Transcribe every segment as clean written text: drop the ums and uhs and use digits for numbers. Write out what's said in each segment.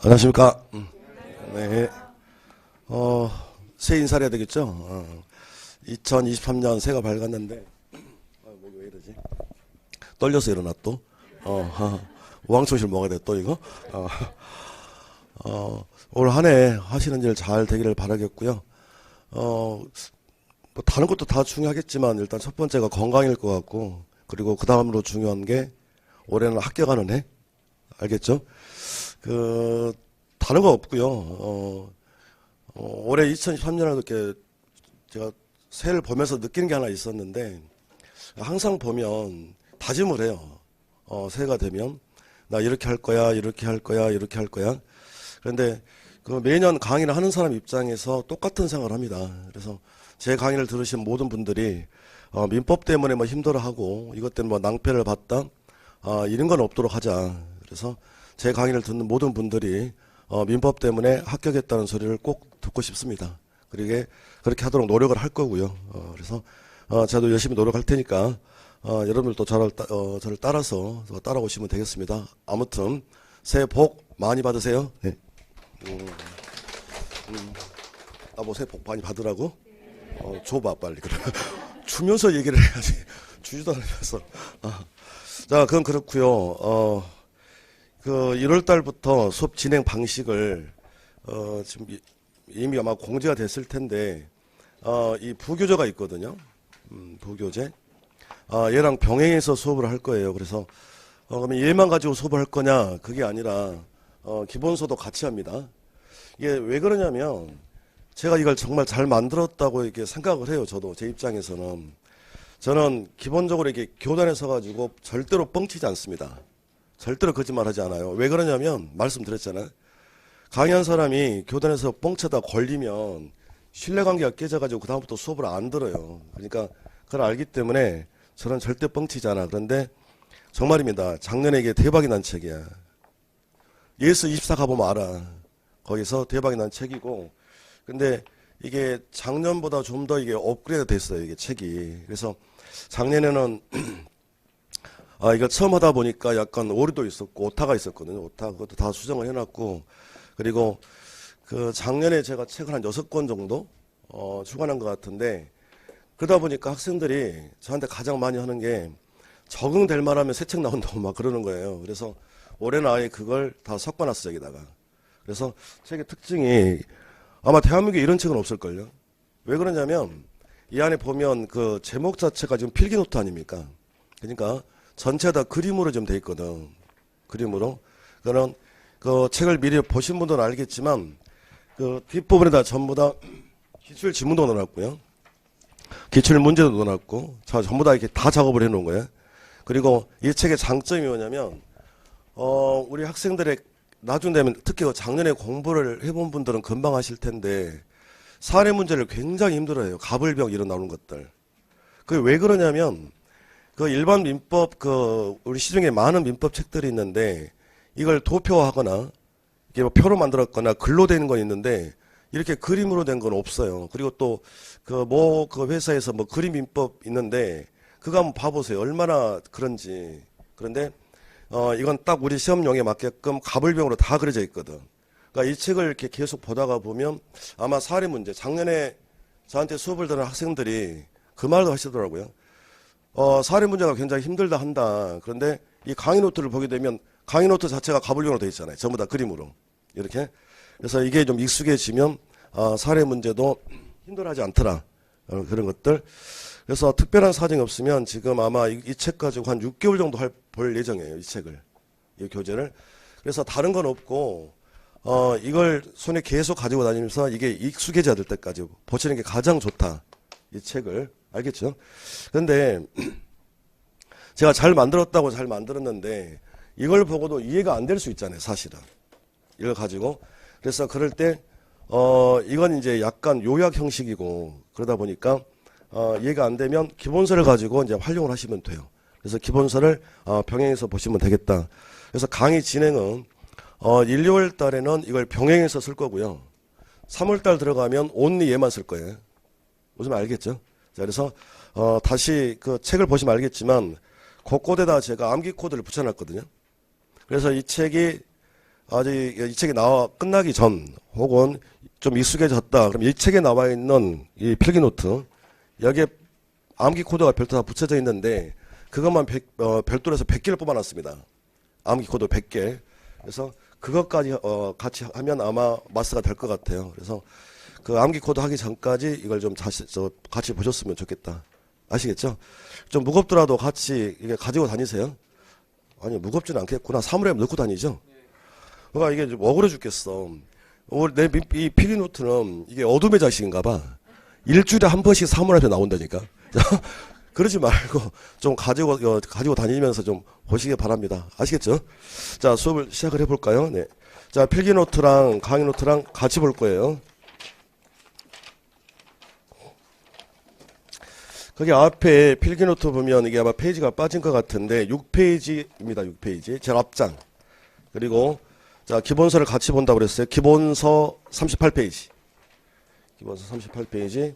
안녕하십니까. 네. 새해 인사를 해야 되겠죠? 2023년 새가 밝았는데, 목이 왜 이러지? 떨려서 일어나 또? 우황초실 먹어야 돼, 또 이거? 올 한 해 하시는 일 잘 되기를 바라겠고요. 뭐 다른 것도 다 중요하겠지만, 일단 첫 번째가 건강일 것 같고, 그리고 그 다음으로 중요한 게, 올해는 합격하는 해? 알겠죠? 다른 거 없고요. 올해 2023년에 이렇게 제가 새해를 보면서 느끼는 게 하나 있었는데, 항상 보면 다짐을 해요. 새해가 되면, 나 이렇게 할 거야, 이렇게 할 거야, 이렇게 할 거야. 그런데 매년 강의를 하는 사람 입장에서 똑같은 생각을 합니다. 그래서 제 강의를 들으신 모든 분들이 민법 때문에 뭐 힘들어하고 이것 때문에 뭐 낭패를 봤다, 이런 건 없도록 하자. 그래서 제 강의를 듣는 모든 분들이 민법 때문에 합격했다는 소리를 꼭 듣고 싶습니다. 그렇게 하도록 노력을 할 거고요. 그래서 저도 열심히 노력할 테니까 여러분들도 저를 따라서 따라오시면 되겠습니다. 아무튼 새해 복 많이 받으세요. 네. 뭐 새해 복 많이 받으라고? 줘봐 빨리. 그래. 주면서 얘기를 해야지. 주지도 않으면서. 자, 그건 그렇고요. 1월 달부터 수업 진행 방식을 지금 이미 아마 공지가 됐을 텐데, 이 부교재가 있거든요. 부교재. 얘랑 병행해서 수업을 할 거예요. 그래서 그러면 얘만 가지고 수업을 할 거냐? 그게 아니라 기본서도 같이 합니다. 이게 왜 그러냐면 제가 이걸 정말 잘 만들었다고 이렇게 생각을 해요. 저도 제 입장에서는. 저는 기본적으로 이렇게 교단에 서가지고 절대로 뻥치지 않습니다. 절대로 거짓말하지 않아요. 왜 그러냐면 말씀드렸잖아요. 강의한 사람이 교단에서 뻥쳐다 걸리면 신뢰관계가 깨져가지고 그 다음부터 수업을 안 들어요. 그러니까 그걸 알기 때문에 저는 절대 뻥치지 않아. 그런데 정말입니다. 작년에 이게 대박이 난 책이야. 예스 24 가보면 알아. 거기서 대박이 난 책이고, 근데 이게 작년보다 좀 더 이게 업그레이드 됐어요. 이게 책이. 그래서 작년에는 이거 처음 하다 보니까 약간 오류도 있었고 오타가 있었거든요. 오타 그것도 다 수정을 해놨고, 그리고 작년에 제가 책을 한 6권 정도 출간한 것 같은데, 그러다 보니까 학생들이 저한테 가장 많이 하는 게 적응될 만하면 새 책 나온다고 막 그러는 거예요. 그래서 올해는 아예 그걸 다 섞어놨어 여기다가. 그래서 책의 특징이 아마 대한민국에 이런 책은 없을걸요. 왜 그러냐면 이 안에 보면 그 제목 자체가 지금 필기노트 아닙니까? 그러니까 전체 다 그림으로 좀 돼 있거든. 그림으로. 그거는 그 책을 미리 보신 분들은 알겠지만 그 뒷부분에다 전부 다 기출 지문도 넣어놨고요. 기출 문제도 넣어놨고, 전부 다 이렇게 다 작업을 해놓은 거예요. 그리고 이 책의 장점이 뭐냐면 우리 학생들의 나중 되면 특히 작년에 공부를 해본 분들은 금방 하실 텐데 사례 문제를 굉장히 힘들어해요. 가불병 이런 나오는 것들. 그게 왜 그러냐면 일반 민법 우리 시중에 많은 민법 책들이 있는데 이걸 도표화하거나 이게 뭐 표로 만들었거나 글로 되는 건 있는데 이렇게 그림으로 된 건 없어요. 그리고 또 회사에서 뭐 그림 민법 있는데 그거 한번 봐보세요. 얼마나 그런지. 그런데 이건 딱 우리 시험용에 맞게끔 가불병으로 다 그려져 있거든. 그러니까 이 책을 이렇게 계속 보다가 보면 아마 사례 문제, 작년에 저한테 수업을 들은 학생들이 그 말도 하시더라고요. 사례 문제가 굉장히 힘들다 한다. 그런데 이 강의 노트를 보게 되면 강의 노트 자체가 가불병으로 되어 있잖아요. 전부 다 그림으로. 이렇게. 그래서 이게 좀 익숙해지면 사례 문제도 힘들어하지 않더라. 그런 것들. 그래서 특별한 사정이 없으면 지금 아마 이 책 가지고 한 6개월 정도 볼 예정이에요. 이 책을. 이 교재를. 그래서 다른 건 없고 이걸 손에 계속 가지고 다니면서 이게 익숙해져야 될 때까지 보시는 게 가장 좋다. 이 책을. 알겠죠? 그런데 제가 잘 만들었다고 잘 만들었는데 이걸 보고도 이해가 안 될 수 있잖아요. 사실은. 이걸 가지고. 그래서 그럴 때 이건 이제 약간 요약 형식이고 그러다 보니까 이해가 안 되면 기본서를 가지고 이제 활용을 하시면 돼요. 그래서 기본서를 병행해서 보시면 되겠다. 그래서 강의 진행은 1, 2월 달에는 이걸 병행해서 쓸 거고요. 3월 달 들어가면 온리 얘만 쓸 거예요. 무슨 말 알겠죠? 자, 그래서 다시 그 책을 보시면 알겠지만 곳곳에다 제가 암기 코드를 붙여놨거든요. 그래서 이 책이 아직 이 책이 끝나기 전 혹은 좀 익숙해졌다. 그럼 이 책에 나와 있는 이 필기노트 여기에 암기 코드가 별도로 다 붙여져 있는데 그것만 별도로 해서 100개를 뽑아놨습니다. 암기 코드 100개. 그래서 그것까지 같이 하면 아마 마스가 될 것 같아요. 그래서 그 암기 코드 하기 전까지 이걸 좀 같이 보셨으면 좋겠다. 아시겠죠? 좀 무겁더라도 같이 이게 가지고 다니세요. 아니 무겁지는 않겠구나. 사물에 넣고 다니죠. 그러니까 이게 좀 억울해 죽겠어. 이 필기노트는 이게 어둠의 자식인가 봐. 일주일에 한 번씩 사물 앞에 나온다니까. 그러지 말고 좀 가지고 다니면서 좀 보시기 바랍니다. 아시겠죠? 자, 수업을 시작을 해볼까요? 네. 자, 필기노트랑 강의노트랑 같이 볼 거예요. 거기 앞에 필기노트 보면 이게 아마 페이지가 빠진 것 같은데 6페이지입니다. 6페이지. 제일 앞장. 그리고 자, 기본서를 같이 본다고 그랬어요. 기본서 38페이지. 기본서 38페이지.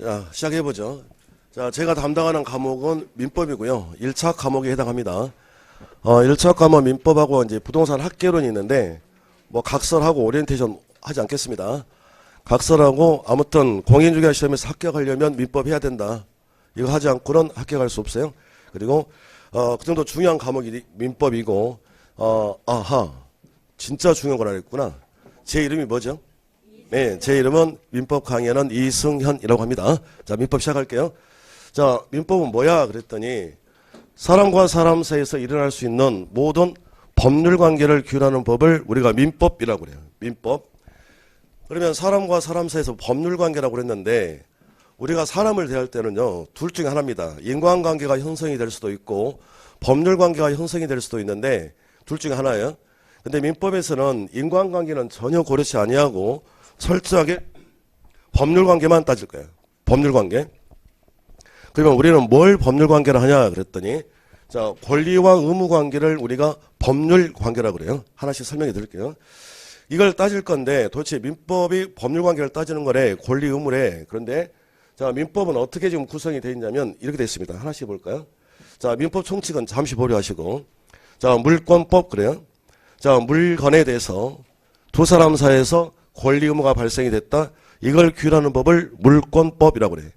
자, 시작해보죠. 자, 제가 담당하는 과목은 민법이고요. 1차 과목에 해당합니다. 1차 과목 민법하고 이제 부동산 학개론이 있는데, 뭐, 각설하고 오리엔테이션 하지 않겠습니다. 각설하고 아무튼 공인중개사 시험에서 합격하려면 민법 해야 된다. 이거 하지 않고는 합격할 수 없어요. 그리고, 그 정도 중요한 과목이 민법이고, 아하. 진짜 중요한 걸 알았구나. 제 이름이 뭐죠? 네, 제 이름은 민법 강의하는 이승현이라고 합니다. 자, 민법 시작할게요. 자, 민법은 뭐야? 그랬더니 사람과 사람 사이에서 일어날 수 있는 모든 법률 관계를 규율하는 법을 우리가 민법이라고 그래요. 민법. 그러면 사람과 사람 사이에서 법률 관계라고 그랬는데 우리가 사람을 대할 때는요, 둘 중에 하나입니다. 인간관계가 형성이 될 수도 있고 법률 관계가 형성이 될 수도 있는데 둘 중에 하나예요. 근데 민법에서는 인간관계는 전혀 고려치 아니하고 철저하게 법률관계만 따질 거예요. 법률관계. 그러면 우리는 뭘 법률관계를 하냐 그랬더니 자, 권리와 의무관계를 우리가 법률관계라고 그래요. 하나씩 설명해 드릴게요. 이걸 따질 건데 도대체 민법이 법률관계를 따지는 거래. 권리 의무래. 그런데 자, 민법은 어떻게 지금 구성이 되어 있냐면 이렇게 되어 있습니다. 하나씩 볼까요? 자, 민법 총칙은 잠시 보류하시고 자, 물권법 그래요. 자, 물건에 대해서 두 사람 사이에서 권리 의무가 발생이 됐다. 이걸 규율하는 법을 물권법이라고 그래.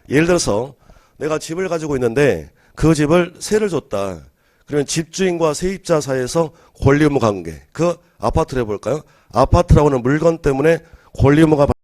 예를 들어서 내가 집을 가지고 있는데 그 집을 세를 줬다. 그러면 집주인과 세입자 사이에서 권리 의무 관계. 그 아파트를 해볼까요? 아파트라고 하는 물건 때문에 권리 의무가